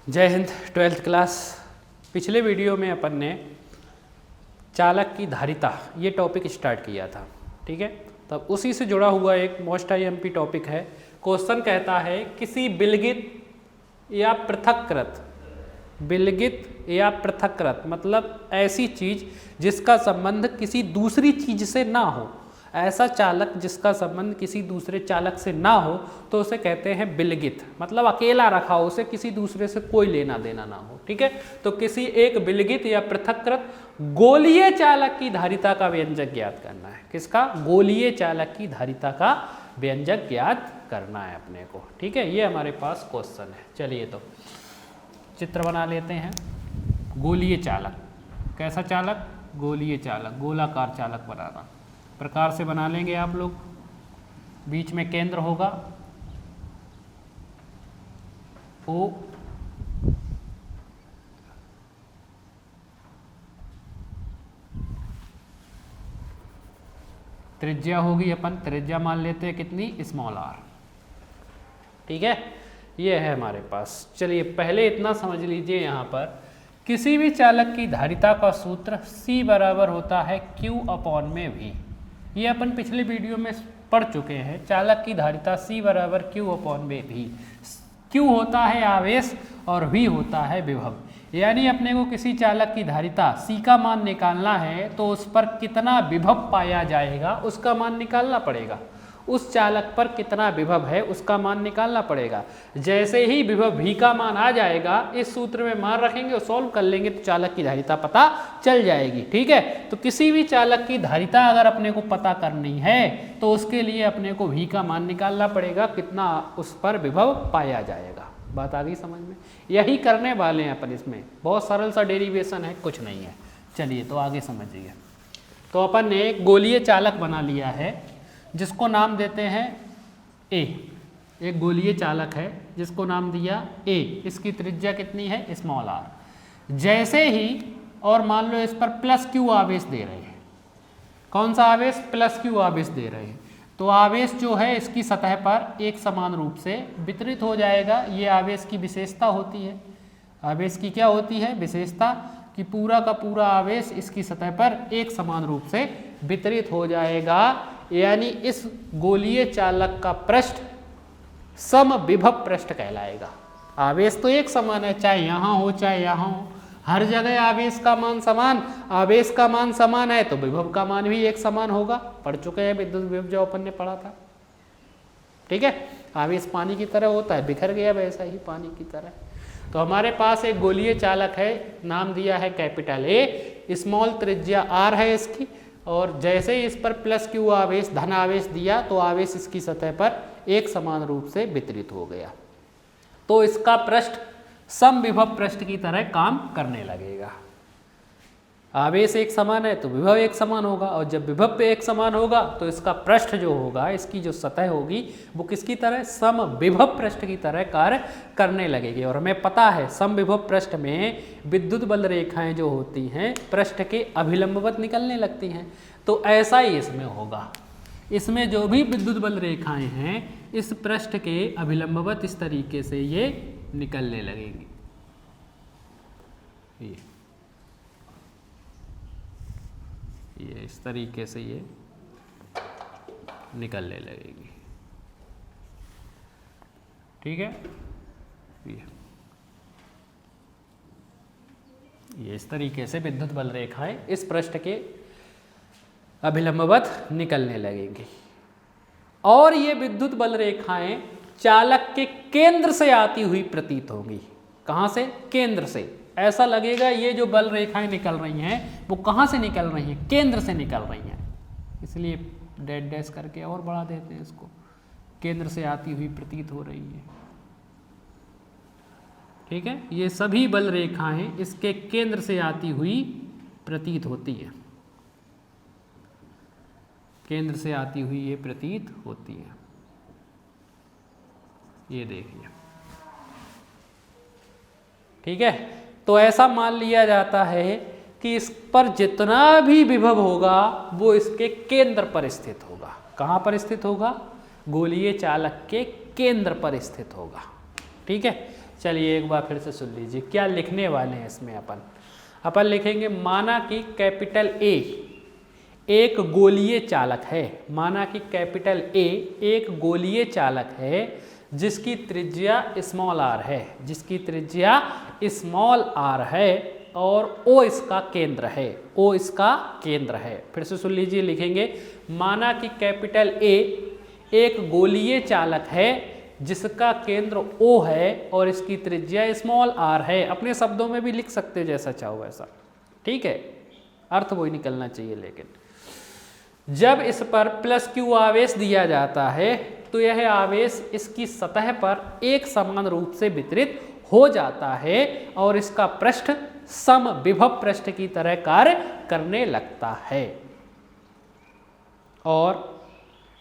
जय Hind. 12th class. पिछले video में अपन ने चालक की धारिता ये टॉपिक स्टार्ट किया था, ठीक है। तब उसी से जुड़ा हुआ एक मोस्ट आईएमपी टॉपिक है। क्वेश्चन कहता है किसी विलगित या पृथक्कृत, विलगित या पृथक्कृत मतलब ऐसी चीज जिसका संबंध किसी दूसरी चीज से ना हो, ऐसा चालक जिसका संबंध किसी दूसरे चालक से ना हो तो उसे कहते हैं विलगित, मतलब अकेला रखा हो, उसे किसी दूसरे से कोई लेना देना ना हो, ठीक है। तो किसी एक विलगित या पृथक्कृत गोलीय चालक की धारिता का व्यंजक ज्ञात करना है। किसका? गोलीय चालक की धारिता का व्यंजक ज्ञात करना है अपने को, ठीक है। ये हमारे पास क्वेश्चन है। चलिए तो चित्र बना लेते हैं। गोलीय चालक, कैसा चालक? गोलीय चालक, गोलाकार चालक बनाना प्रकार से बना लेंगे आप लोग। बीच में केंद्र होगा O, त्रिज्या होगी, अपन त्रिज्या मान लेते हैं कितनी? स्मॉल r, ठीक है। ये है हमारे पास। चलिए पहले इतना समझ लीजिए, यहाँ पर किसी भी चालक की धारिता का सूत्र C बराबर होता है Q अपॉन में V। ये अपन पिछले वीडियो में पढ़ चुके हैं। चालक की धारिता C बराबर Q अपॉन में V। Q होता है आवेश और V होता है विभव। यानी अपने को किसी चालक की धारिता C का मान निकालना है तो उस पर कितना विभव पाया जाएगा उसका मान निकालना पड़ेगा। उस चालक पर कितना विभव है उसका मान निकालना पड़ेगा। जैसे ही विभव V का मान आ जाएगा, इस सूत्र में मान रखेंगे और सॉल्व कर लेंगे तो चालक की धारिता पता चल जाएगी, ठीक है। तो किसी भी चालक की धारिता अगर अपने को पता करनी है तो उसके लिए अपने को V का मान निकालना पड़ेगा, कितना उस पर विभव पाया जाएगा। बात आ गई समझ में? यही करने वाले हैं अपन। इसमें बहुत सरल सा डेरिवेशन है, कुछ नहीं है। चलिए तो आगे समझिए। तो अपन ने एक गोलीय चालक बना लिया है जिसको नाम देते हैं A। एक गोलीय चालक है जिसको नाम दिया A। इसकी त्रिज्या कितनी है? Small r। जैसे ही, और मान लो इस पर प्लस Q आवेश दे रहे हैं। कौन सा आवेश? प्लस Q आवेश दे रहे हैं। तो आवेश जो है इसकी सतह पर एक समान रूप से वितरित हो जाएगा। ये आवेश की विशेषता होती है। आवेश की क्या होती है? विशेषता, कि पूरा का पूरा आवेश इसकी सतह पर एक समान रूप से वितरित हो जाएगा। यानी इस गोलीय चालक का पृष्ठ समविभव पृष्ठ कहलाएगा। आवेश तो एक समान है, चाहे यहाँ हो चाहे यहाँ हो, हर जगह आवेश का मान समान। आवेश का मान समान है तो विभव का मान भी एक समान होगा। पढ़ चुके हैं विद्युत विभव जो अपन ने पढ़ा था, ठीक है। आवेश पानी की तरह होता है, बिखर गया वैसा ही पानी की तरह। तो हमारे पास एक गोलीय चालक है, नाम दिया है कैपिटल A। स्मॉल त्रिज्या r है इसकी, और जैसे ही इस पर प्लस Q आवेश, धन आवेश दिया तो आवेश इसकी सतह पर एक समान रूप से वितरित हो गया। तो इसका पृष्ठ समविभव पृष्ठ की तरह काम करने लगेगा। आवेश एक समान है तो विभव एक समान होगा, और जब विभव पे एक समान होगा तो इसका पृष्ठ जो होगा, इसकी जो सतह होगी वो किसकी तरह? समविभव पृष्ठ की तरह कार्य करने लगेगी। और हमें पता है समविभव पृष्ठ में विद्युत बल रेखाएं जो होती हैं पृष्ठ के अभिलंबवत निकलने लगती हैं। तो ऐसा ही इसमें होगा। इसमें जो भी विद्युत बल रेखाएं हैं इस पृष्ठ के अभिलंबवत इस तरीके से ये निकलने लगेंगी। ये इस तरीके से ये निकलने लगेगी, ठीक है। ये इस तरीके से विद्युत बल रेखाएं इस पृष्ठ के अभिलंबवत निकलने लगेंगी। और ये विद्युत बल रेखाएं चालक के केंद्र से आती हुई प्रतीत होंगी। कहाँ से? केंद्र से। ऐसा लगेगा ये जो बल रेखाएं निकल रही हैं वो कहाँ से निकल रही हैं? केंद्र से निकल रही हैं। इसलिए डैश डैश करके और बढ़ा देते हैं इसको। केंद्र से आती हुई प्रतीत हो रही है, ठीक है। ये सभी बल रेखाएं इसके केंद्र से आती हुई प्रतीत होती है। केंद्र से आती हुई ये प्रतीत होती है। ये देखिए, ठीक है। तो ऐसा मान लिया जाता है कि इस पर जितना भी विभव होगा वो इसके केंद्र पर स्थित होगा। कहाँ पर स्थित होगा? गोलीय चालक के केंद्र पर स्थित होगा, ठीक है। चलिए एक बार फिर से सुन लीजिए क्या लिखने वाले हैं इसमें। अपन लिखेंगे माना कि कैपिटल ए एक गोलीय चालक है। माना कि कैपिटल ए एक गोलीय चालक है जिसकी त्रिज्या स्मॉल आर है, जिसकी त्रिज्या स्मॉल आर है और ओ इसका केंद्र है, ओ इसका केंद्र है। फिर से सुन लीजिए, लिखेंगे माना कि कैपिटल ए एक गोलीय चालक है जिसका केंद्र ओ है और इसकी त्रिज्या स्मॉल आर है। अपने शब्दों में भी लिख सकते हो जैसा चाहो वैसा, ठीक है, अर्थ वही निकलना चाहिए। लेकिन जब इस पर प्लस क्यू आवेश दिया जाता है तो यह आवेश इसकी सतह पर एक समान रूप से वितरित हो जाता है और इसका पृष्ठ सम विभव पृष्ठ की तरह कार्य करने लगता है और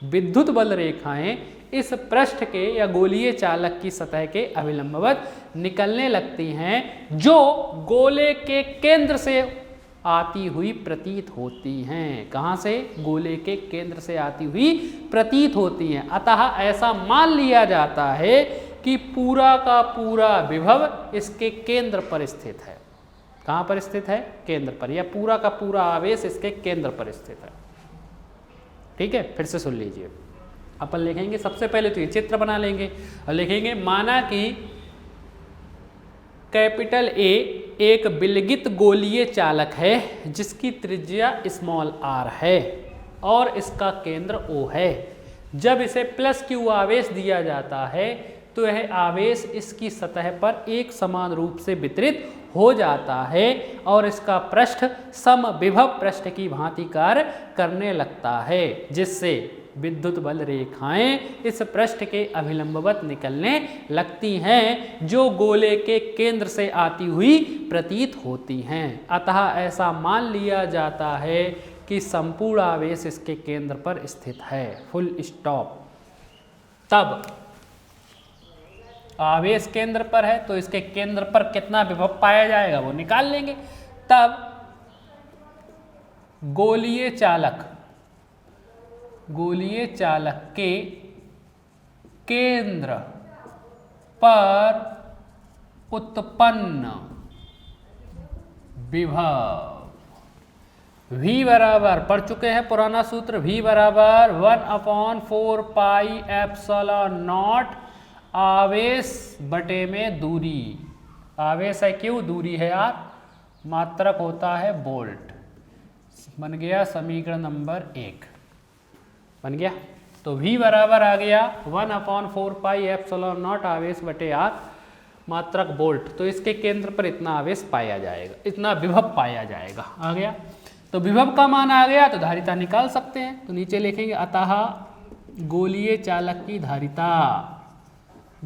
विद्युत बल रेखाएं इस पृष्ठ के या गोलीय चालक की सतह के अभिलंबवत निकलने लगती हैं जो गोले के केंद्र से आती हुई प्रतीत होती हैं। कहाँ से? गोले के केंद्र से आती हुई प्रतीत होती हैं। अतः ऐसा मान लिया जाता है कि पूरा का पूरा विभव इसके केंद्र पर स्थित है। कहाँ पर स्थित है? केंद्र पर, या पूरा का पूरा आवेश इसके केंद्र पर स्थित है। ठीक है, फिर से सुन लीजिए। अपन लिखेंगे सबसे पहले तो ये चित्र बना लेंगे और लिखेंगे माना कि कैपिटल ए एक विलगित गोलीय चालक है जिसकी त्रिज्या स्मॉल आर है और इसका केंद्र ओ है। जब इसे प्लस क्यू आवेश दिया जाता है तो यह आवेश इसकी सतह पर एक समान रूप से वितरित हो जाता है और इसका पृष्ठ सम विभव पृष्ठ की भांति कार्य करने लगता है, जिससे विद्युत बल रेखाएं इस पृष्ठ के अभिलंबवत निकलने लगती हैं जो गोले के केंद्र से आती हुई प्रतीत होती हैं। अतः ऐसा मान लिया जाता है कि संपूर्ण आवेश इसके केंद्र पर स्थित है। Full stop. तब आवेश केंद्र पर है तो इसके केंद्र पर कितना विभव पाया जाएगा वो निकाल लेंगे। तब गोलीय चालक के केंद्र पर उत्पन्न विभव V बराबर, पढ़ चुके हैं पुराना सूत्र, V बराबर 1/4 पाई एप्सिलॉन नॉट आवेश बटे में दूरी। आवेश है क्यों, दूरी है यार, मात्रक होता है वोल्ट। बन गया समीकरण नंबर 1, बन गया। तो V बराबर आ गया 1/4 पाई एप्सिलॉन नॉट आवेश बटे आर, मात्रक वोल्ट। तो इसके केंद्र पर इतना आवेश पाया जाएगा, इतना विभव पाया जाएगा। आ गया, तो विभव का मान आ गया तो धारिता निकाल सकते हैं। तो नीचे लिखेंगे अतः गोलीय चालक की धारिता,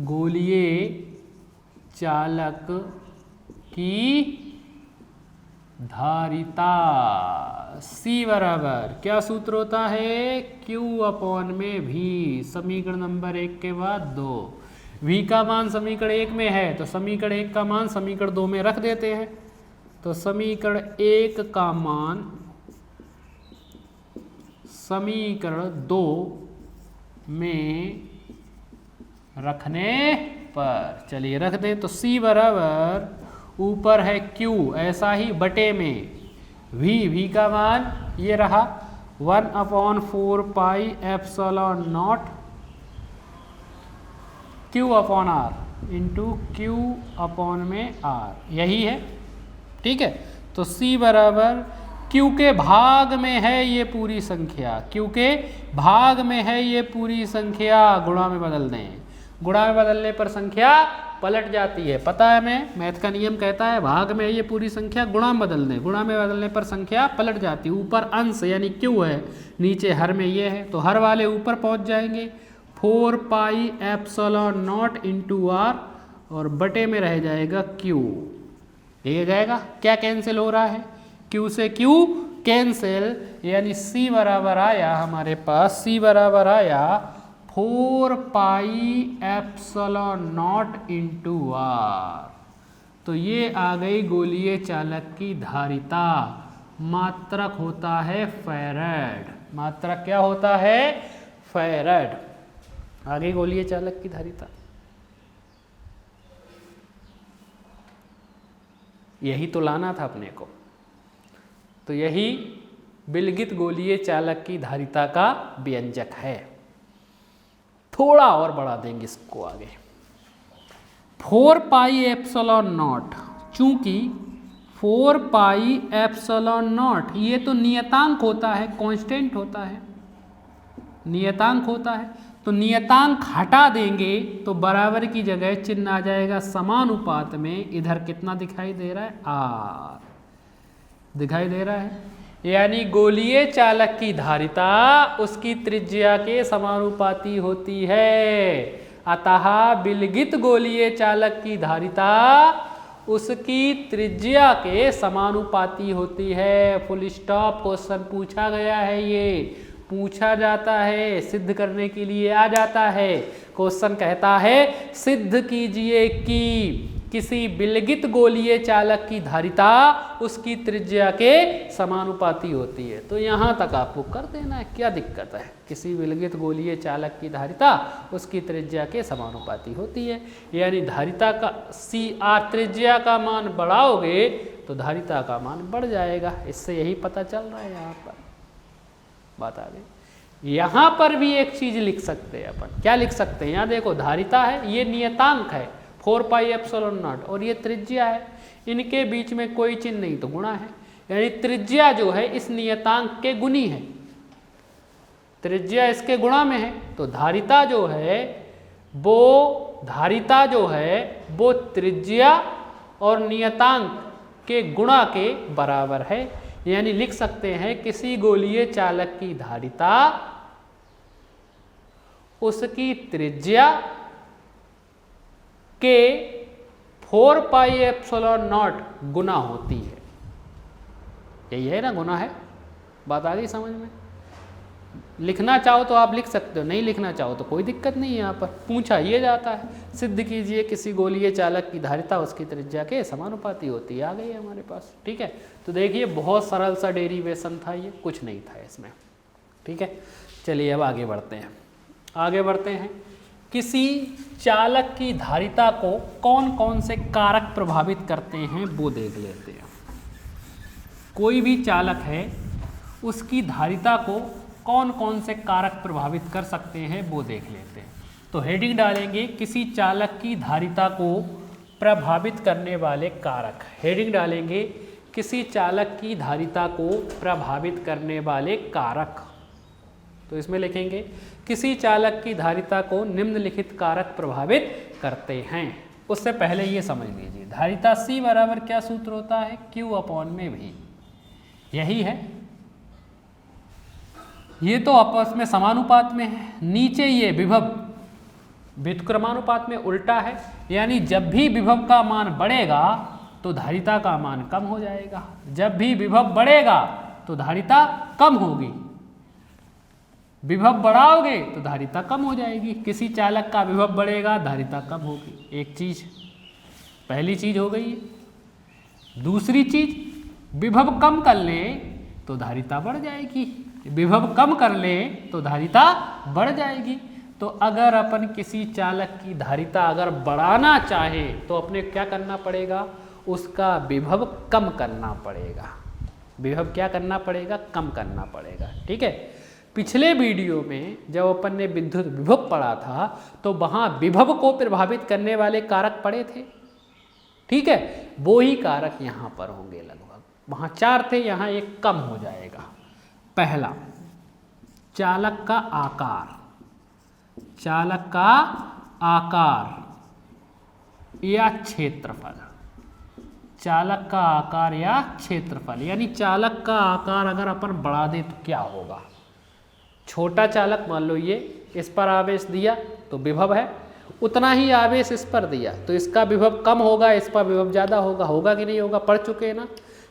गोलीय चालक की धारिता C बराबर क्या सूत्र होता है, Q/V। समीकरण नंबर 1 के बाद 2। V का मान समीकरण 1 में है तो समीकरण 1 का मान समीकरण 2 में रख देते हैं। तो समीकरण 1 का मान समीकरण 2 में रखने पर, चलिए रख दें। तो C बराबर ऊपर है Q, ऐसा ही बटे में V का मान ये रहा 1/4 pi epsilon not Q/R into Q/R, यही है। ठीक है, तो C बराबर Q के भाग में है ये पूरी संख्या, Q के भाग में है ये पूरी संख्या, गुणा में बदल दें। गुणा में बदलने पर संख्या पलट जाती है, पता है हमें, मैथ का नियम कहता है भाग में है ये पूरी संख्या, गुणा में बदल दें। गुणा में बदलने पर संख्या पलट जाती है। ऊपर अंश यानी Q है, नीचे हर में ये है, तो हर वाले ऊपर पहुंच जाएंगे। 4 pi epsilon not into R और बटे में रह जाएगा Q। ठीक जाएगा, क्या कैंसिल हो रहा है, Q से Q कैंसिल, यानी C बराबर आया हमारे पास, C बराबर आया 4 pi epsilon not into R। तो ये आ गई गोलीय चालक की धारिता। मात्रक होता है फैराड, मात्रक क्या होता है, फैराड। आ गई गोलीय चालक की धारिता। यही तो लाना था अपने को। तो यही विलगित गोलीय चालक की धारिता का व्यंजक है। थोड़ा और बढ़ा देंगे इसको आगे। 4 पाई एप्सिलॉन नॉट, चूंकि 4 पाई एप्सिलॉन नॉट ये तो नियतांक होता है, कांस्टेंट होता है, नियतांक होता है, तो नियतांक हटा देंगे तो बराबर की जगह चिन्ह आ जाएगा समानुपात में। इधर कितना दिखाई दे रहा है, आर दिखाई दे रहा है, यानी गोलीय चालक की धारिता उसकी त्रिज्या के समानुपाती होती है। अतः विलगित गोलीय चालक की धारिता उसकी त्रिज्या के समानुपाती होती है। Full stop. क्वेश्चन पूछा गया है, ये पूछा जाता है, सिद्ध करने के लिए आ जाता है। क्वेश्चन कहता है सिद्ध कीजिए कि किसी विलगित गोलीय चालक की धारिता उसकी त्रिज्या के समानुपाती होती है। तो यहाँ तक आपको कर देना है, क्या दिक्कत है। किसी विलगित गोलीय चालक की धारिता उसकी त्रिज्या के समानुपाती होती है, यानी धारिता का CR त्रिज्या का मान बढ़ाओगे तो धारिता का मान बढ़ जाएगा। इससे यही पता चल रहा है। यहाँ पर बात आ गई। यहाँ पर भी एक चीज लिख सकते हैं अपन। क्या लिख सकते हैं, यहाँ देखो धारिता है, ये नियतांक है 4 पाई एप्सिलॉन नॉट, और ये त्रिज्या है, इनके बीच में कोई चिन्ह नहीं तो गुणा है, यानी त्रिज्या जो है इस नियतांक के गुणी है, त्रिज्या इसके गुणा में है। तो धारिता जो है वो त्रिज्या और नियतांक के गुणा के बराबर है। यानी लिख सकते हैं किसी गोलीय चालक की धारिता उसकी त्रिज्या के 4 पाई एप्सिलॉन नॉट गुना होती है। यही है ना, गुना है। बात आ गई समझ में। लिखना चाहो तो आप लिख सकते हो, नहीं लिखना चाहो तो कोई दिक्कत नहीं है। यहाँ पर पूछा ये जाता है सिद्ध कीजिए किसी गोलीय चालक की धारिता उसकी त्रिज्या के समानुपाती होती है। आ गई है हमारे पास। ठीक है, तो देखिए बहुत सरल सा डेरिवेशन था, ये कुछ नहीं था इसमें। ठीक है, चलिए अब आगे बढ़ते हैं। किसी चालक की धारिता को कौन कौन से कारक प्रभावित करते हैं वो देख लेते हैं। कोई भी चालक है उसकी धारिता को कौन कौन से कारक प्रभावित कर सकते हैं वो देख लेते हैं। तो हेडिंग डालेंगे किसी चालक की धारिता को प्रभावित करने वाले कारक। हेडिंग डालेंगे किसी चालक की धारिता को प्रभावित करने वाले कारक। तो इसमें लिखेंगे किसी चालक की धारिता को निम्नलिखित कारक प्रभावित करते हैं। उससे पहले ये समझ लीजिए धारिता C बराबर क्या सूत्र होता है, Q अपॉन में V। यही है, ये तो आपस में समानुपात में है। नीचे ये विभव व्युत्क्रमानुपात में उल्टा है, यानी जब भी विभव का मान बढ़ेगा तो धारिता का मान कम हो जाएगा, जब भी विभव बढ़ेगा तो धारिता कम होगी। विभव बढ़ाओगे तो धारिता कम हो जाएगी। किसी चालक का विभव बढ़ेगा धारिता कम होगी। एक चीज, पहली चीज हो गई है। दूसरी चीज, विभव कम कर ले तो धारिता बढ़ जाएगी, विभव कम कर ले तो धारिता बढ़ जाएगी। तो अगर अपन किसी चालक की धारिता अगर बढ़ाना चाहे तो अपने क्या करना पड़ेगा, उसका विभव कम करना पड़ेगा। विभव क्या करना पड़ेगा, कम करना पड़ेगा। ठीक है, पिछले वीडियो में जब अपन ने विद्युत विभव पढ़ा था तो वहाँ विभव को प्रभावित करने वाले कारक पढ़े थे। ठीक है, वो ही कारक यहाँ पर होंगे लगभग। वहाँ 4 थे, यहाँ एक कम हो जाएगा। पहला, चालक का आकार। चालक का आकार या क्षेत्रफल। चालक का आकार या क्षेत्रफल, यानी चालक का आकार अगर अपन बढ़ा दें तो क्या होगा। छोटा चालक मान लो ये, इस पर आवेश दिया तो विभव है, उतना ही आवेश इस पर दिया तो इसका विभव कम होगा, इस पर विभव ज़्यादा होगा। होगा कि नहीं होगा, पढ़ चुके हैं ना।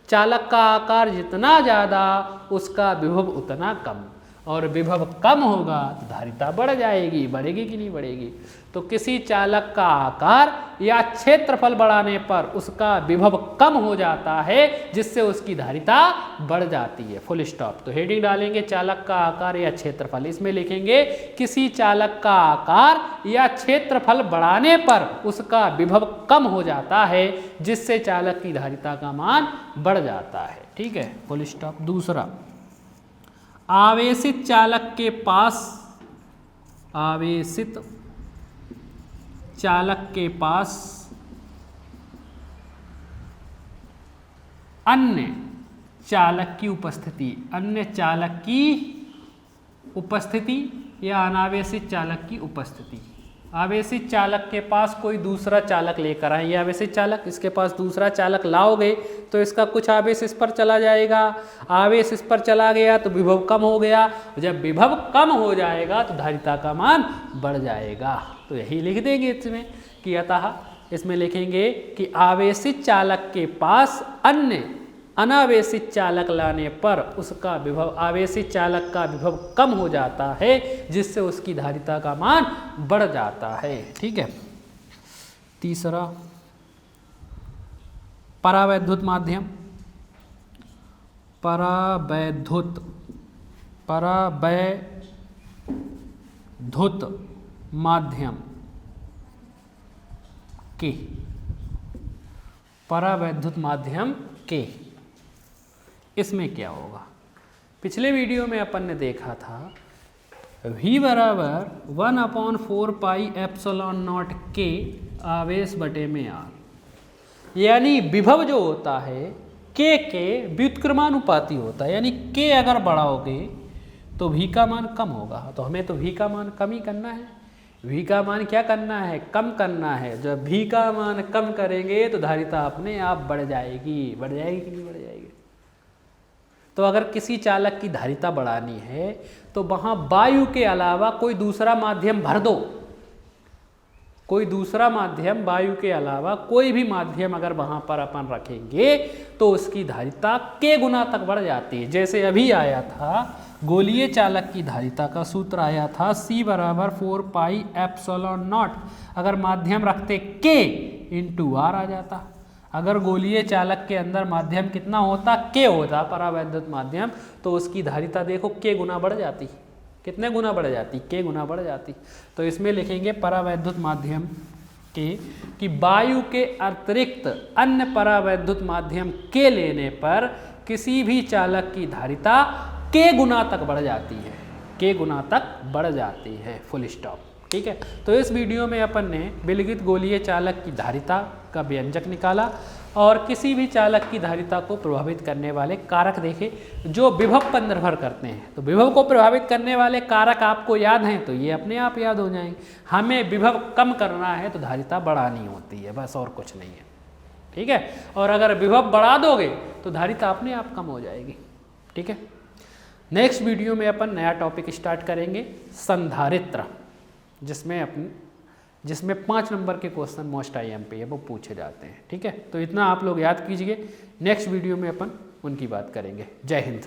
चालक का आकार जितना ज़्यादा उसका विभव उतना कम, और विभव कम होगा तो धारिता बढ़ जाएगी, बढ़ेगी कि नहीं बढ़ेगी। तो किसी चालक का आकार या क्षेत्रफल बढ़ाने पर उसका विभव कम हो जाता है जिससे उसकी धारिता बढ़ जाती है, फुल स्टॉप। तो हेडिंग डालेंगे चालक का आकार या क्षेत्रफल, इसमें लिखेंगे किसी चालक का आकार या क्षेत्रफल बढ़ाने पर उसका विभव कम हो जाता है जिससे चालक की धारिता का मान बढ़ जाता है, ठीक है, फुल स्टॉप। दूसरा, आवेशित चालक के पास, आवेशित चालक के पास अन्य चालक की उपस्थिति, अन्य चालक की उपस्थिति या अनावेशित चालक की उपस्थिति। आवेशित चालक के पास कोई दूसरा चालक लेकर आए, ये आवेशित चालक, इसके पास दूसरा चालक लाओगे तो इसका कुछ आवेश इस पर चला जाएगा, आवेश इस पर चला गया तो विभव कम हो गया, जब विभव कम हो जाएगा तो धारिता का मान बढ़ जाएगा। तो यही लिख देंगे इसमें कि अतः इसमें लिखेंगे कि आवेशित चालक के पास अन्य अनावेशित चालक लाने पर उसका विभव, आवेशित चालक का विभव कम हो जाता है जिससे उसकी धारिता का मान बढ़ जाता है, ठीक है। तीसरा, परावैद्युत माध्यम, परावैद्युत माध्यम के, परावैद्युत माध्यम के, इसमें क्या होगा। पिछले वीडियो में अपन ने देखा था V बराबर 1/4 पाई एप्सिलॉन नॉट K आवेश बटे में R, यानी विभव जो होता है K के व्युत्क्रमानुपाती होता है, यानी K अगर बढ़ाओगे तो V का मान कम होगा। तो हमें तो V का मान कम ही करना है, V का मान क्या करना है, कम करना है। जब V का मान कम करेंगे तो धारिता अपने आप बढ़ जाएगी, बढ़ जाएगी कि नहीं बढ़ जाएगी। तो अगर किसी चालक की धारिता बढ़ानी है तो वहाँ वायु के अलावा कोई दूसरा माध्यम भर दो, कोई दूसरा माध्यम, वायु के अलावा कोई भी माध्यम अगर वहाँ पर अपन रखेंगे तो उसकी धारिता K गुना तक बढ़ जाती है। जैसे अभी आया था गोलीय चालक की धारिता का सूत्र आया था C बराबर 4 पाई एप्सिलॉन नॉट, अगर माध्यम रखते K इंटू R आ जाता। अगर गोलीय चालक के अंदर माध्यम कितना होता, K होता, परावैद्युत माध्यम, तो उसकी धारिता देखो K गुना बढ़ जाती। कितने गुना बढ़ जाती, K गुना बढ़ जाती। तो इसमें लिखेंगे परावैद्युत माध्यम के कि वायु के अतिरिक्त अन्य परावैद्युत माध्यम K लेने पर किसी भी चालक की धारिता K गुना तक बढ़ जाती है, K गुना तक बढ़ जाती है, फुल स्टॉप, ठीक है। तो इस वीडियो में अपन ने विलगित गोलीय चालक की धारिता का व्यंजक निकाला और किसी भी चालक की धारिता को प्रभावित करने वाले कारक देखे जो विभव पर निर्भर करते हैं। तो विभव को प्रभावित करने वाले कारक आपको याद हैं तो ये अपने आप याद हो जाएंगे। हमें विभव कम करना है तो धारिता बढ़ानी होती है, बस और कुछ नहीं है, ठीक है। और अगर विभव बढ़ा दोगे तो धारिता अपने आप कम हो जाएगी, ठीक है। नेक्स्ट वीडियो में अपन नया टॉपिक स्टार्ट करेंगे, संधारित्र, जिसमें 5 नंबर के क्वेश्चन मोस्ट IMP है वो पूछे जाते हैं, ठीक है। तो इतना आप लोग याद कीजिए, नेक्स्ट वीडियो में अपन उनकी बात करेंगे। जय हिंद।